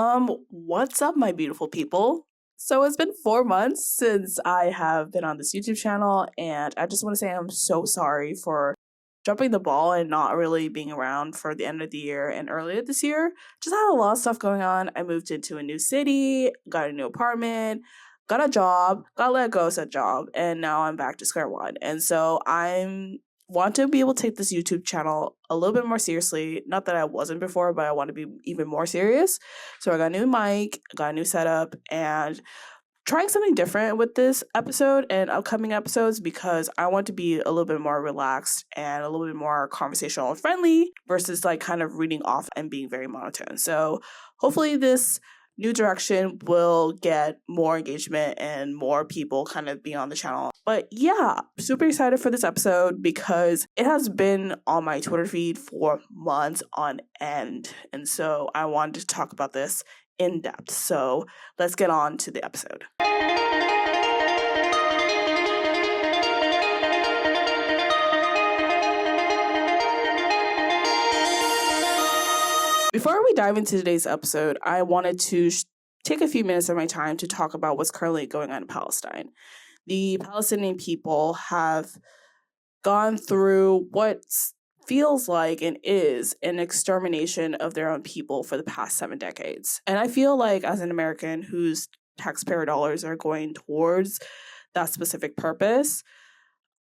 What's up, my beautiful people? So it's been 4 months since I have been on this YouTube channel, and I just want to say I'm so sorry for dropping the ball and not really being around for the end of the year and earlier this year. Just had a lot of stuff going on. I moved into a new city, got a new apartment, got a job, got let go of that job, and now I'm back to square one. And so I'm want to be able to take this YouTube channel a little bit more seriously. Not that I wasn't before, but I want to be even more serious. So I got a new mic, got a new setup, and trying something different with this episode and upcoming episodes because I want to be a little bit more relaxed and a little bit more conversational and friendly versus like kind of reading off and being very monotone. So hopefully this new direction will get more engagement and more people kind of be on the channel. But yeah, super excited for this episode because it has been on my Twitter feed for months on end. And so I wanted to talk about this in depth. So let's get on to the episode. Before we dive into today's episode, I wanted to take a few minutes of my time to talk about what's currently going on in Palestine. The Palestinian people have gone through what feels like and is an extermination of their own people for the past 7 decades. And I feel like as an American whose taxpayer dollars are going towards that specific purpose,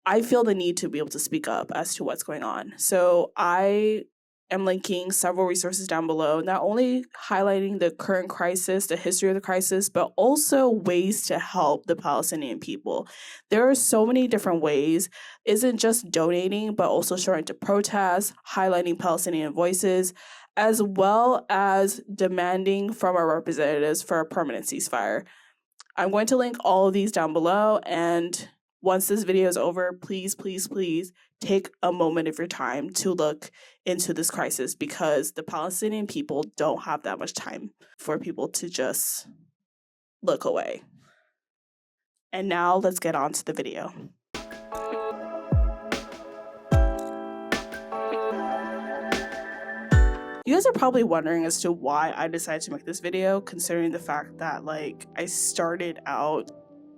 I feel the need to be able to speak up as to what's going on. So I am linking several resources down below, not only highlighting the current crisis, the history of the crisis, but also ways to help the Palestinian people. There are so many different ways. It isn't just donating, but also showing to protest, highlighting Palestinian voices, as well as demanding from our representatives for a permanent ceasefire. I'm going to link all of these down below, and once this video is over, please take a moment of your time to look into this crisis because the Palestinian people don't have that much time for people to just look away. And now let's get on to the video. You guys are probably wondering as to why I decided to make this video, considering the fact that I started out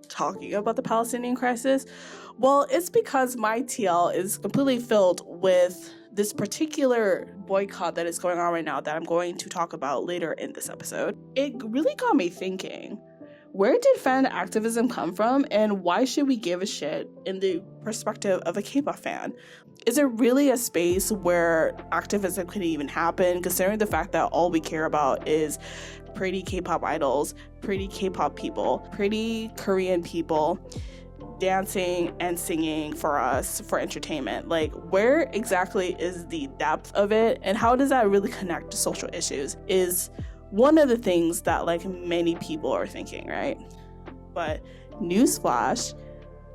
talking about the Palestinian crisis. Well, it's because my TL is completely filled with this particular boycott that is going on right now that I'm going to talk about later in this episode. It really got me thinking, where did fan activism come from and why should we give a shit in the perspective of a K-pop fan? Is there really a space where activism can even happen, considering the fact that all we care about is pretty K-pop idols, pretty K-pop people, pretty Korean people dancing and singing for us for entertainment? Where exactly is the depth of it and how does that really connect to social issues is one of the things that many people are thinking, right? But newsflash,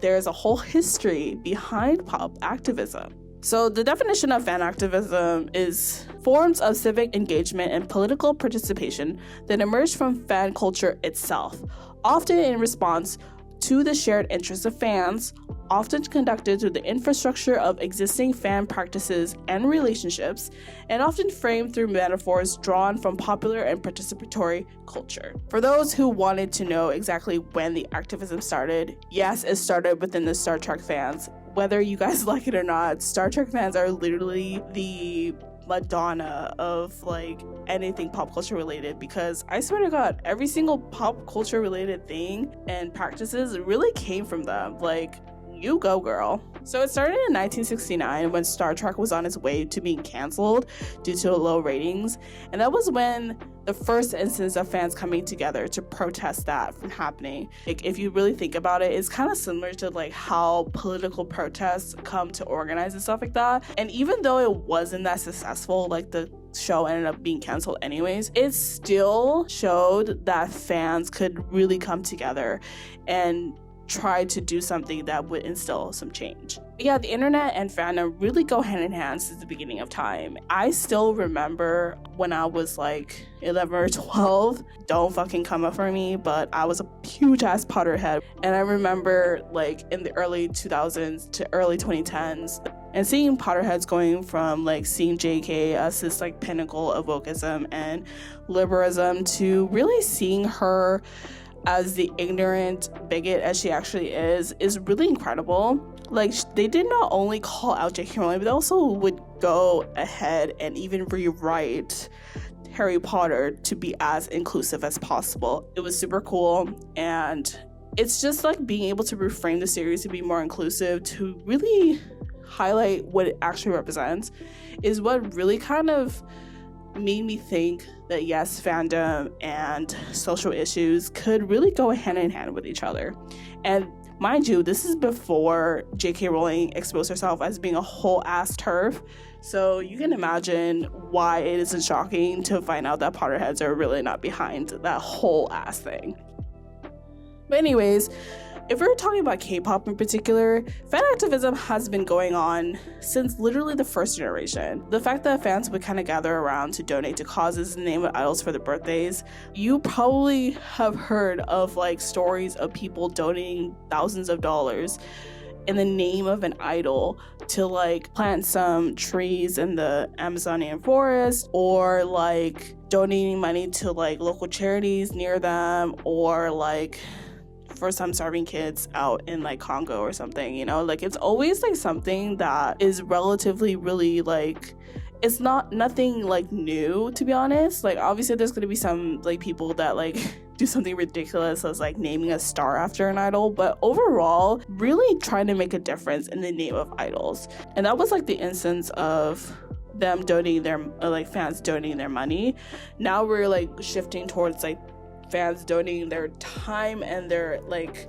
there's a whole history behind pop activism. So the definition of fan activism is forms of civic engagement and political participation that emerge from fan culture itself, often in response to the shared interests of fans, often conducted through the infrastructure of existing fan practices and relationships, and often framed through metaphors drawn from popular and participatory culture. For those who wanted to know exactly when the activism started, yes, it started within the Star Trek fans. Whether you guys like it or not, Star Trek fans are literally the Madonna of anything pop culture related, because I swear to God, every single pop culture related thing and practices really came from them. You go, girl. So it started in 1969 when Star Trek was on its way to being canceled due to low ratings, and that was when the first instance of fans coming together to protest that from happening. If you really think about it, it's kind of similar to how political protests come to organize and stuff like that. And even though it wasn't that successful, the show ended up being canceled anyways, it still showed that fans could really come together and try to do something that would instill some change. Yeah, the internet and fandom really go hand in hand since the beginning of time. I still remember when I was 11 or 12, don't fucking come up for me, but I was a huge ass Potterhead. And I remember in the early 2000s to early 2010s, And seeing Potterheads going from like seeing JK as this like pinnacle of wokeism and liberalism to really seeing her as the ignorant bigot as she actually is really incredible. Like, they did not only call out J.K. Rowling, but they also would go ahead and even rewrite Harry Potter to be as inclusive as possible. It was super cool, and it's just like being able to reframe the series to be more inclusive, to really highlight what it actually represents, is what really kind of made me think that yes, fandom and social issues could really go hand in hand with each other. And mind you, this is before J.K. Rowling exposed herself as being a whole ass TERF, so you can imagine why it isn't shocking to find out that Potterheads are really not behind that whole ass thing. But anyways, if we're talking about K-pop in particular, fan activism has been going on since literally the first generation. The fact that fans would kind of gather around to donate to causes and name idols for their birthdays, you probably have heard of like stories of people donating thousands of dollars in the name of an idol to like plant some trees in the Amazonian forest, or like donating money to like local charities near them, or like for some starving kids out in like Congo or something, you know? Like, it's always like something that is relatively really like, it's nothing like new, to be honest. Like, obviously there's gonna be some like people that like do something ridiculous as like naming a star after an idol, but overall really trying to make a difference in the name of idols. And that was like the instance of them donating their like fans donating their money. Now we're like shifting towards like fans donating their time and their like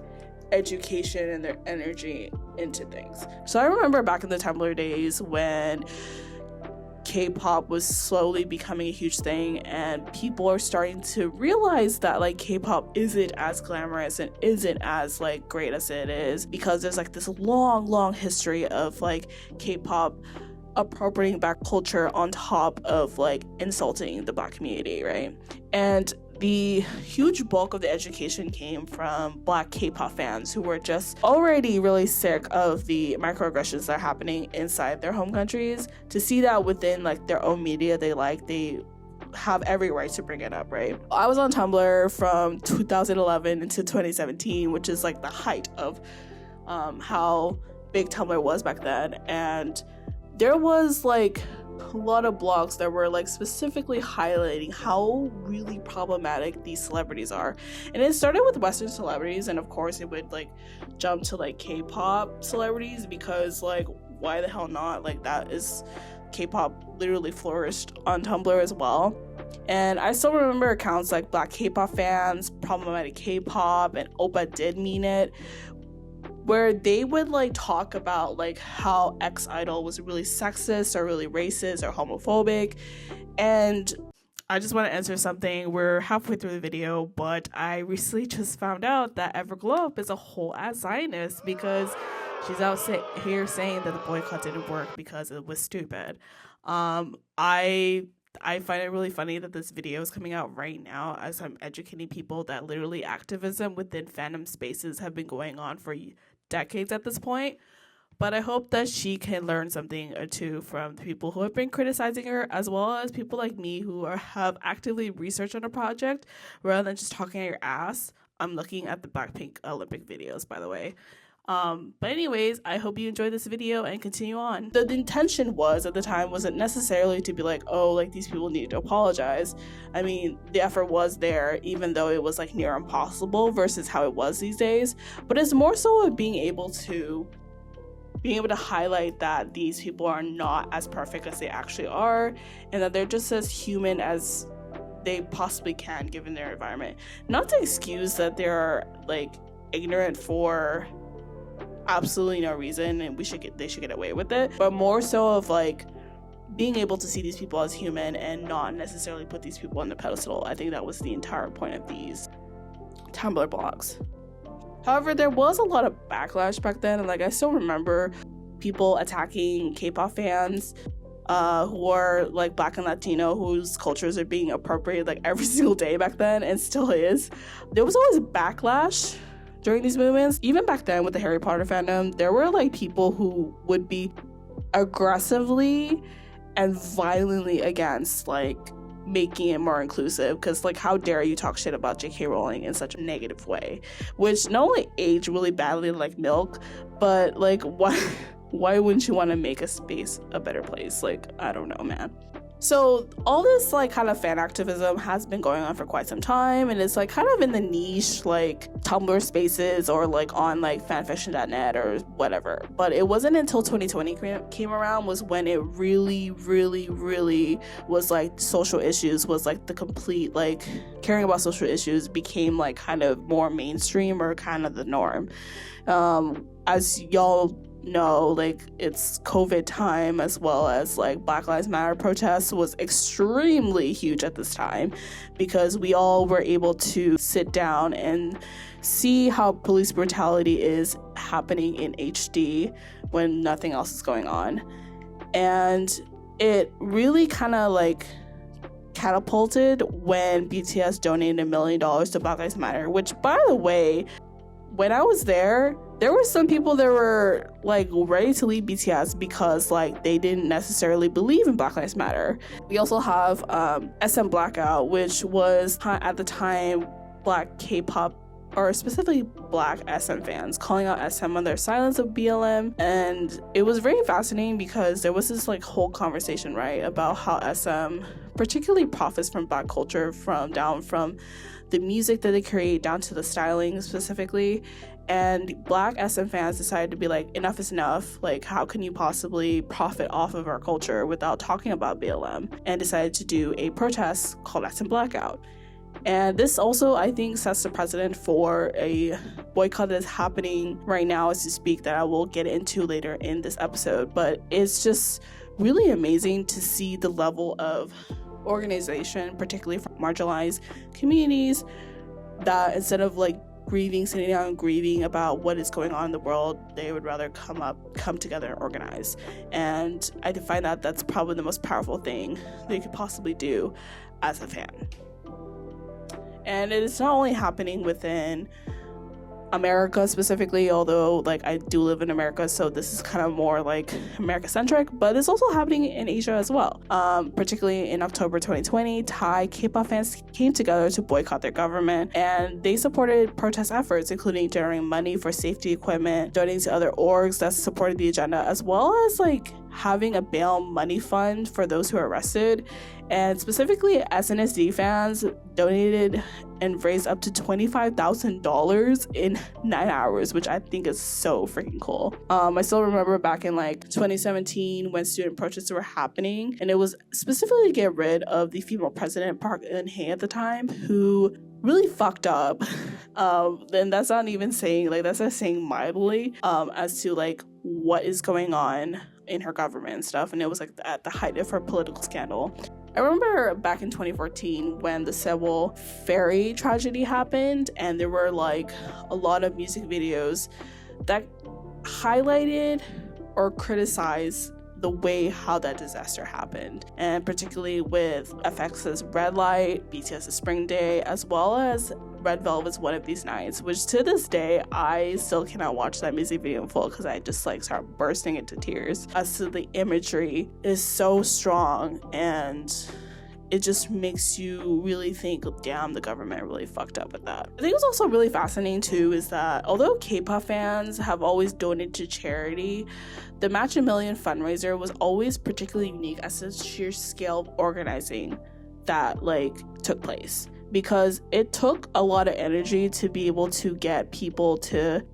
education and their energy into things. So I remember back in the Tumblr days when K-pop was slowly becoming a huge thing, and people are starting to realize that like K-pop isn't as glamorous and isn't as like great as it is, because there's like this long history of like K-pop appropriating Black culture on top of like insulting the Black community, right? And the huge bulk of the education came from Black K-pop fans who were just already really sick of the microaggressions that are happening inside their home countries. To see that within like their own media they have every right to bring it up, right? I was on Tumblr from 2011 into 2017, which is like the height of how big Tumblr was back then, and there was like a lot of blogs that were like specifically highlighting how really problematic these celebrities are. And it started with Western celebrities, and of course it would like jump to like K-pop celebrities, because like why the hell not? Like, that is, K-pop literally flourished on Tumblr as well. And I still remember accounts like Black K-pop fans, Problematic K-pop, and Oppa Did Mean It, where they would like talk about like how X idol was really sexist or really racist or homophobic. And I just want to answer something. We're halfway through the video, but I recently just found out that Everglow-up is a whole ass Zionist, because she's out here saying that the boycott didn't work because it was stupid. I find it really funny that this video is coming out right now as I'm educating people that literally activism within fandom spaces have been going on for decades at this point. But I hope that she can learn something or two from the people who have been criticizing her, as well as people like me who have actively researched on a project rather than just talking at your ass. I'm looking at the Blackpink Olympic videos, by the way. But anyways, I hope you enjoyed this video and continue on. The intention was, at the time, wasn't necessarily to be like, oh, like these people need to apologize. I mean, the effort was there, even though it was like near impossible versus how it was these days. But it's more so of being able to highlight that these people are not as perfect as they actually are, and that they're just as human as they possibly can given their environment. Not to excuse that they're like ignorant for absolutely no reason and they should get away with it, but more so of like being able to see these people as human and not necessarily put these people on the pedestal. I think that was the entire point of these Tumblr blogs. However, there was a lot of backlash back then, and like I still remember people attacking K-pop fans who are like Black and Latino, whose cultures are being appropriated like every single day back then, and still is. There was always backlash during these movements. Even back then with the Harry Potter fandom, there were like people who would be aggressively and violently against like making it more inclusive, because like how dare you talk shit about JK Rowling in such a negative way, which not only aged really badly like milk, but like why wouldn't you want to make a space a better place? Like, I don't know, man. So all this like kind of fan activism has been going on for quite some time, and it's like kind of in the niche like Tumblr spaces or like on like fanfiction.net or whatever. But it wasn't until 2020 came around was when it really was like social issues was like the complete like caring about social issues became like kind of more mainstream or kind of the norm. As y'all know, like it's COVID time, as well as like Black Lives Matter protests was extremely huge at this time, because we all were able to sit down and see how police brutality is happening in HD when nothing else is going on. And it really kind of like catapulted when BTS donated $1 million to Black Lives Matter, which, by the way, when I was there were some people that were like ready to leave BTS because like they didn't necessarily believe in Black Lives Matter. We also have SM Blackout, which was at the time Black K-pop, or specifically Black SM fans, calling out SM on their silence of BLM. And it was very fascinating because there was this like whole conversation, right, about how SM particularly profits from Black culture, from the music that they create down to the styling specifically. And Black SM fans decided to be like, enough is enough. Like, how can you possibly profit off of our culture without talking about BLM? And decided to do a protest called SM Blackout. And this also, I think, sets the precedent for a boycott that is happening right now as we speak, that I will get into later in this episode. But it's just really amazing to see the level of organization, particularly from marginalized communities, that instead of like sitting down and grieving about what is going on in the world, they would rather come together and organize. And I find that that's probably the most powerful thing that you could possibly do as a fan. And it is not only happening within America specifically, although like I do live in America, so this is kind of more like America centric, but it's also happening in Asia as well. Particularly in October 2020, Thai K-pop fans came together to boycott their government, and they supported protest efforts, including generating money for safety equipment, donating to other orgs that supported the agenda, as well as like having a bail money fund for those who are arrested. And specifically, SNSD fans donated and raised up to $25,000 in 9 hours, which I think is so freaking cool. I still remember back in like 2017 when student protests were happening, and it was specifically to get rid of the female president, Park Geun-hye at the time, who really fucked up. And that's not even saying, like, that's not saying mildly, as to like what is going on in her government and stuff. And it was like at the height of her political scandal. I remember back in 2014 when the Sewol ferry tragedy happened, and there were like a lot of music videos that highlighted or criticized the way how that disaster happened, and particularly with FX's Red Light, BTS's Spring Day, as well as Red Velvet's One of These Nights, which to this day I still cannot watch that music video in full because I just like start bursting into tears. As to the imagery is so strong, and it just makes you really think, damn, the government really fucked up with that. I think what's also really fascinating too is that although K-pop fans have always donated to charity, the Match a Million fundraiser was always particularly unique as the sheer scale of organizing that like took place, because it took a lot of energy to be able to get people to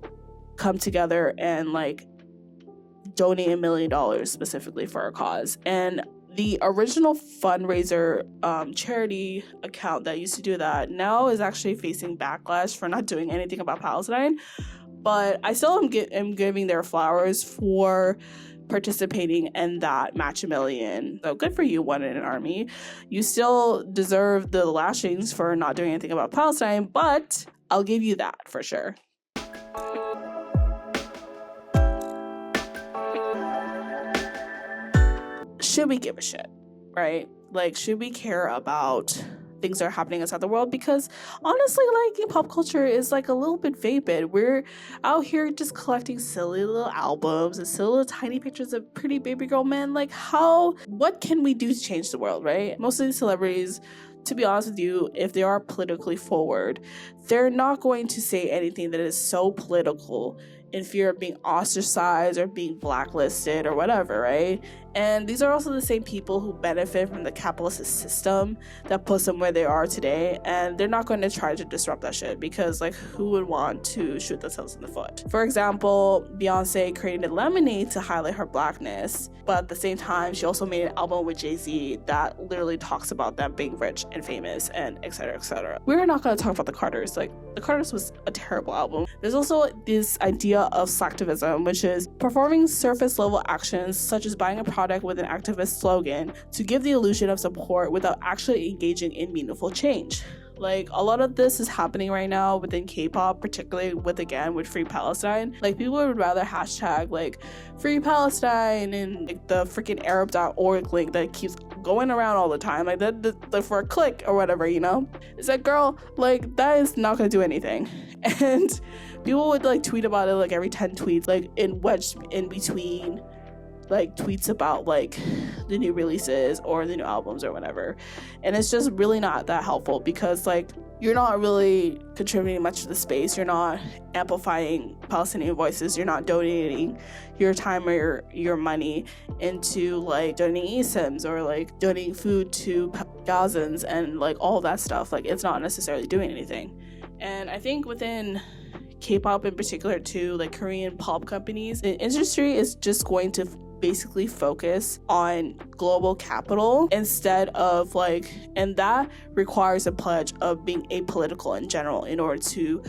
come together and like donate $1 million specifically for a cause. And the original fundraiser charity account that used to do that now is actually facing backlash for not doing anything about Palestine, but I still am giving their flowers for participating in that Match a Million. So good for you, One in an Army. You still deserve the lashings for not doing anything about Palestine, but I'll give you that for sure. Should we give a shit, right? Like, should we care about things that are happening inside the world, because honestly, like, pop culture is like a little bit vapid. We're out here just collecting silly little albums and silly little tiny pictures of pretty baby girl men. Like, what can we do to change the world, right? Most of these celebrities, to be honest with you, if they are politically forward, they're not going to say anything that is so political in fear of being ostracized or being blacklisted or whatever, right? And these are also the same people who benefit from the capitalist system that puts them where they are today, and they're not going to try to disrupt that shit, because like, who would want to shoot themselves in the foot? For example, Beyonce created Lemonade to highlight her blackness, but at the same time, she also made an album with Jay-Z that literally talks about them being rich and famous and etc, etc. We're not going to talk about the Carters. Like, the Carters was a terrible album. There's also this idea of slacktivism, which is performing surface level actions such as buying a product with an activist slogan to give the illusion of support without actually engaging in meaningful change. Like, a lot of this is happening right now within K-pop, particularly with Free Palestine. Like, people would rather hashtag like Free Palestine and like the freaking Arab.org link that keeps going around all the time, like that for a click or whatever, you know? It's like, girl, like, that is not gonna do anything. And people would like tweet about it like every 10 tweets, like wedged in between like tweets about like the new releases or the new albums or whatever. And it's just really not that helpful, because like, you're not really contributing much to the space. You're not amplifying Palestinian voices. You're not donating your time or your money into like donating eSIMs or like donating food to Gazans and like all that stuff. Like, it's not necessarily doing anything. And I think within K-pop in particular too, like Korean pop companies, the industry is just going to basically focus on global capital instead of like, and that requires a pledge of being apolitical in general in order to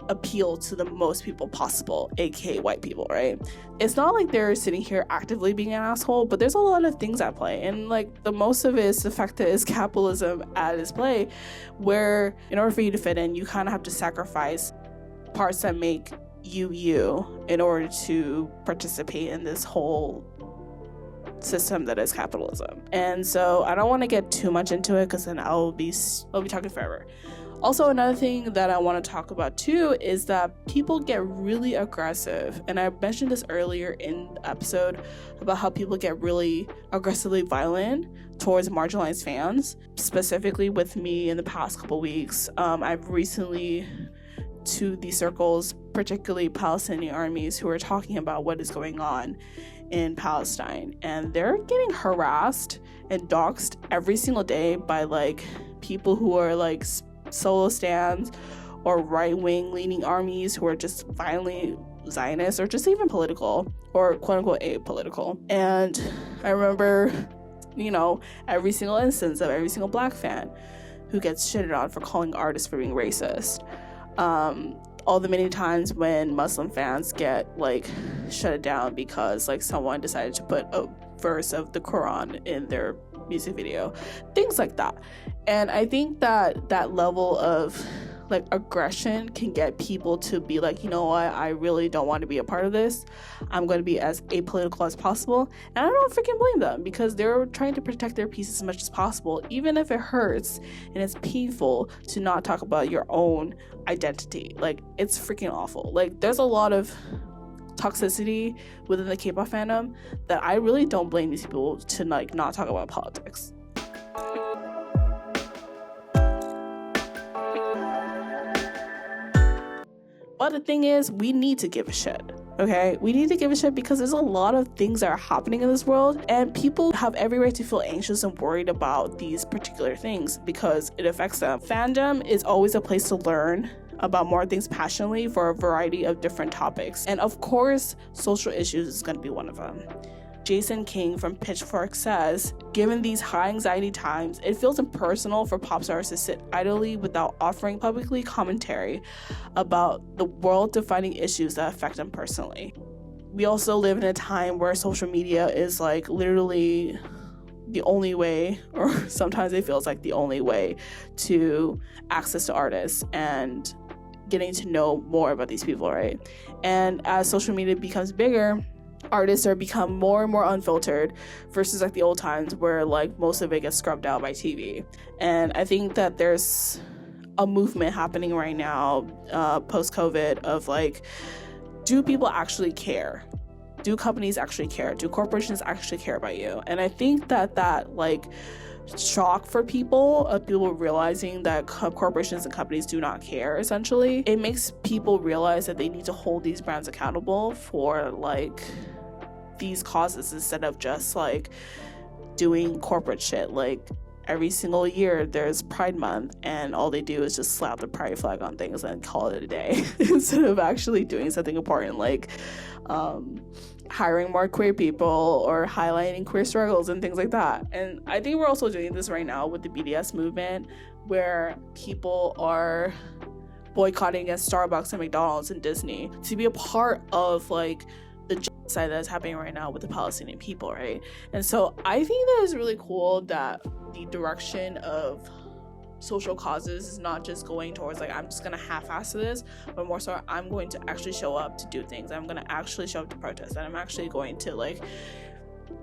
appeal to the most people possible, aka white people, right? It's not like they're sitting here actively being an asshole, but there's a lot of things at play, and like the most of it is the fact that it's capitalism at its play, where in order for you to fit in, you kind of have to sacrifice parts that make you in order to participate in this whole system that is capitalism. And so I don't want to get too much into it, because then I'll be talking forever. Also, another thing that I want to talk about too is that people get really aggressive, and I mentioned this earlier in the episode about how people get really aggressively violent towards marginalized fans. Specifically with me in the past couple weeks, I've recently to these circles, particularly Palestinian armies, who are talking about what is going on in Palestine, and they're getting harassed and doxxed every single day by like people who are like solo stands or right-wing leaning armies who are just violently Zionist or just even political or quote-unquote apolitical. And I remember, you know, every single instance of every single black fan who gets shitted on for calling artists for being racist. All the many times when Muslim fans get like shut down because like someone decided to put a verse of the Quran in their music video, things like that. And I think that that level of like aggression can get people to be like, you know what, I really don't want to be a part of this. I'm going to be as apolitical as possible. And I don't freaking blame them, because they're trying to protect their peace as much as possible, even if it hurts and it's painful to not talk about your own identity. Like, it's freaking awful. Like, there's a lot of toxicity within the K-pop fandom that I really don't blame these people to like not talk about politics. But the thing is, we need to give a shit, okay? We need to give a shit because there's a lot of things that are happening in this world, and people have every right to feel anxious and worried about these particular things because it affects them. Fandom is always a place to learn about more things passionately for a variety of different topics. And of course, social issues is going to be one of them. Jason King from Pitchfork says, given these high anxiety times, it feels impersonal for pop stars to sit idly without offering publicly commentary about the world-defining issues that affect them personally. We also live in a time where social media is like literally the only way, or sometimes it feels like the only way, to access to artists and getting to know more about these people, right? And as social media becomes bigger, artists are become more and more unfiltered versus like the old times where like most of it gets scrubbed out by TV. And I think that there's a movement happening right now, post-COVID, of like, do people actually care? Do companies actually care? Do corporations actually care about you? And I think that like shock for people of people realizing that corporations and companies do not care, essentially, it makes people realize that they need to hold these brands accountable for like these causes instead of just like doing corporate shit. Like every single year there's Pride Month and all they do is just slap the pride flag on things and call it a day instead of actually doing something important like hiring more queer people or highlighting queer struggles and things like that. And I think we're also doing this right now with the BDS movement, where people are boycotting against Starbucks and McDonald's and Disney to be a part of like the genocide that's happening right now with the Palestinian people, right? And so I think that is really cool that the direction of social causes is not just going towards like, I'm just gonna half-ass this, but more so I'm going to actually show up to do things. I'm gonna actually show up to protest, and I'm actually going to like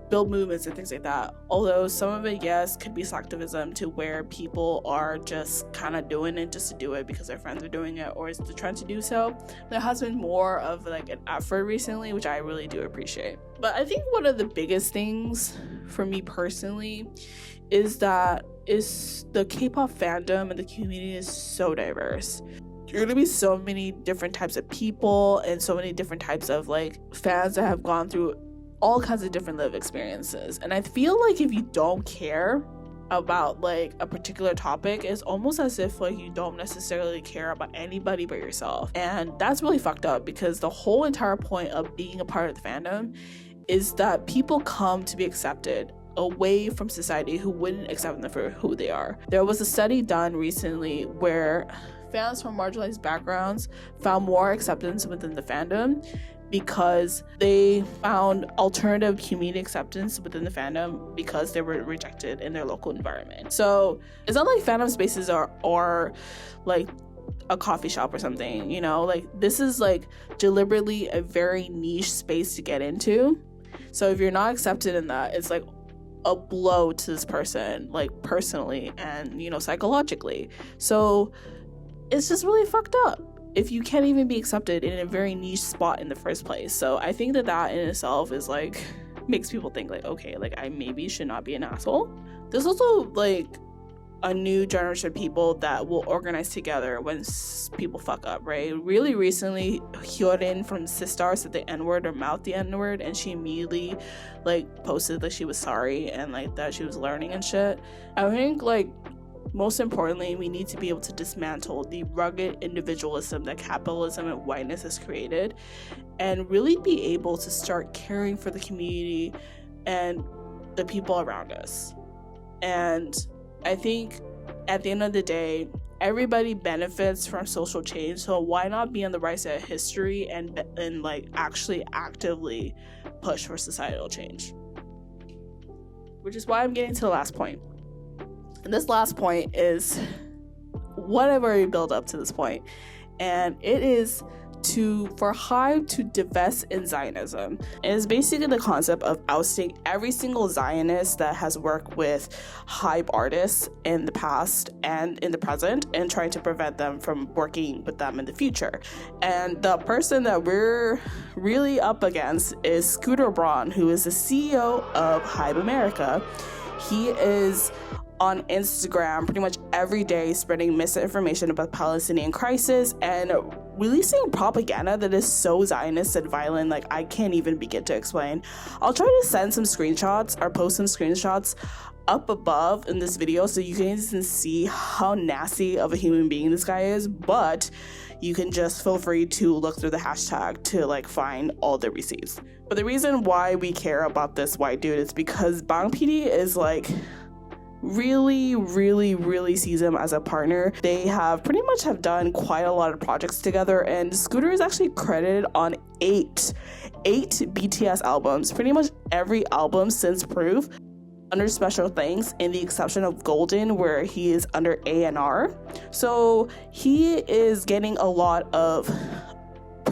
build movements and things like that. Although some of it, yes, could be slacktivism, to where people are just kind of doing it just to do it because their friends are doing it or is the trend to do so. There has been more of like an effort recently, which I really do appreciate. But I think one of the biggest things for me personally is that the K-pop fandom and the community is so diverse. You're gonna be so many different types of people and so many different types of like fans that have gone through all kinds of different live experiences. And I feel like if you don't care about like a particular topic, it's almost as if like you don't necessarily care about anybody but yourself. And that's really fucked up, because the whole entire point of being a part of the fandom is that people come to be accepted away from society who wouldn't accept them for who they are. There was a study done recently where fans from marginalized backgrounds found more acceptance within the fandom because they found alternative community acceptance within the fandom because they were rejected in their local environment. So it's not like fandom spaces are like a coffee shop or something, you know? Like this is like deliberately a very niche space to get into. So if you're not accepted in that, it's like a blow to this person, like personally and, you know, psychologically. So it's just really fucked up if you can't even be accepted in a very niche spot in the first place. So I think that in itself is like makes people think like, okay, like I maybe should not be an asshole. There's also like a new generation of people that will organize together when people fuck up, right? Really recently, Hyorin from Sistar said the N-word or mouthed the N-word, and she immediately like posted that she was sorry and like that she was learning and shit. I think like most importantly, we need to be able to dismantle the rugged individualism that capitalism and whiteness has created and really be able to start caring for the community and the people around us. And I think at the end of the day, everybody benefits from social change, so why not be on the right side of history and like actually actively push for societal change? Which is why I'm getting to the last point. And this last point is what I've already built up to this point, and it is for Hive to divest in Zionism. It is basically the concept of ousting every single Zionist that has worked with Hive artists in the past and in the present, and trying to prevent them from working with them in the future. And the person that we're really up against is Scooter Braun, who is the CEO of Hive America. He is on Instagram pretty much every day spreading misinformation about the Palestinian crisis and releasing propaganda that is so Zionist and violent, like I can't even begin to explain. I'll try to send some screenshots or post some screenshots up above in this video so you guys can see how nasty of a human being this guy is, but you can just feel free to look through the hashtag to like find all the receipts. But the reason why we care about this white dude is because Bang PD is like really sees him as a partner. They have pretty much have done quite a lot of projects together, and Scooter is actually credited on eight BTS albums, pretty much every album since Proof, under special thanks, in the exception of Golden, where he is under A&R. So he is getting a lot of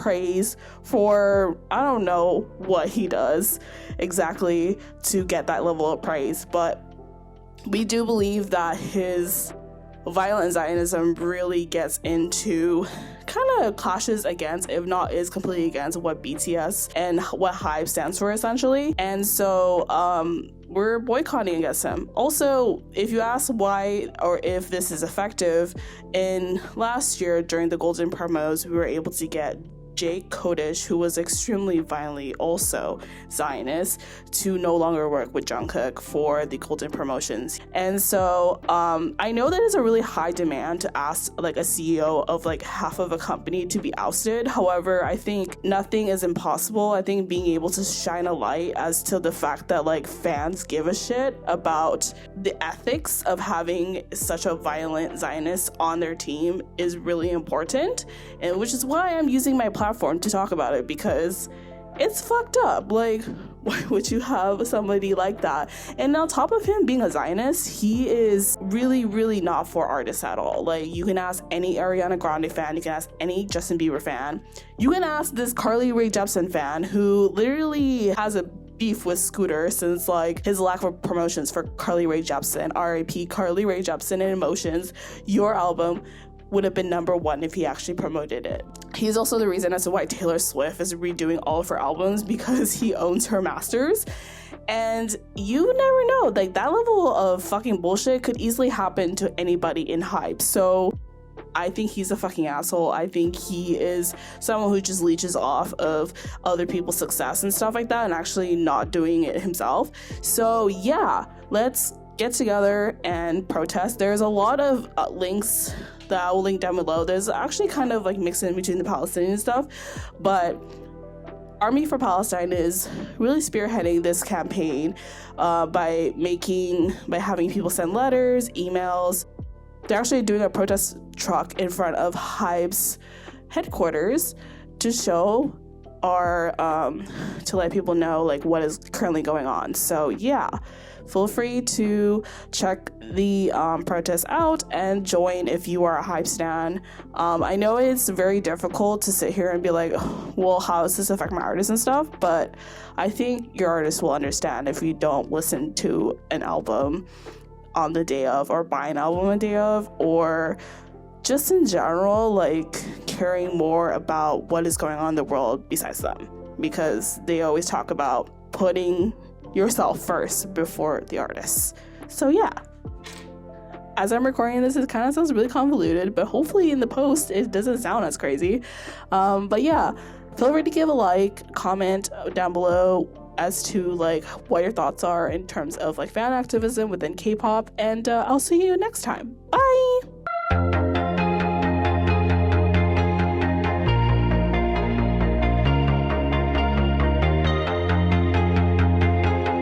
praise for, I don't know what he does exactly to get that level of praise, but we do believe that his violent Zionism really gets into, kind of clashes against, if not is completely against, what BTS and what HYBE stands for, essentially. And so we're boycotting against him. Also, if you ask why or if this is effective, in last year during the Golden Promos, we were able to get Jake Kodish, who was extremely violently also Zionist, to no longer work with Jungkook for the Golden Promotions. And so I know that is a really high demand to ask like a CEO of like half of a company to be ousted. However, I think nothing is impossible. I think being able to shine a light as to the fact that like fans give a shit about the ethics of having such a violent Zionist on their team is really important, and which is why I'm using my platform to talk about it, because it's fucked up. Like, why would you have somebody like that? And on top of him being a Zionist, he is really not for artists at all. Like, you can ask any Ariana Grande fan, you can ask any Justin Bieber fan, you can ask this Carly Rae Jepsen fan who literally has a beef with Scooter since like his lack of promotions for Carly Rae Jepsen. R.I.P. Carly Rae Jepsen and Emotions. Your album would have been #1 if he actually promoted it. He's also the reason as to why Taylor Swift is redoing all of her albums, because he owns her masters. And you never know, like that level of fucking bullshit could easily happen to anybody in HYBE. So I think he's a fucking asshole. I think he is someone who just leeches off of other people's success and stuff like that and actually not doing it himself. So yeah, let's get together and protest. There's a lot of links that I will link down below. There's actually kind of like mixed in between the Palestinian stuff, but Army for Palestine is really spearheading this campaign by having people send letters, emails. They're actually doing a protest truck in front of HYBE's headquarters to show to let people know like what is currently going on. So yeah, feel free to check the protest out and join if you are a HYBE stan. I know it's very difficult to sit here and be like, well, how does this affect my artists and stuff? But I think your artist will understand if you don't listen to an album on the day of, or buy an album on the day of, or just in general, like caring more about what is going on in the world besides them, because they always talk about putting yourself first before the artists. So yeah, as I'm recording this, it kind of sounds really convoluted, but hopefully in the post it doesn't sound as crazy. But yeah, feel free to give a like, comment down below as to like what your thoughts are in terms of like fan activism within K-pop, and I'll see you next time. Bye.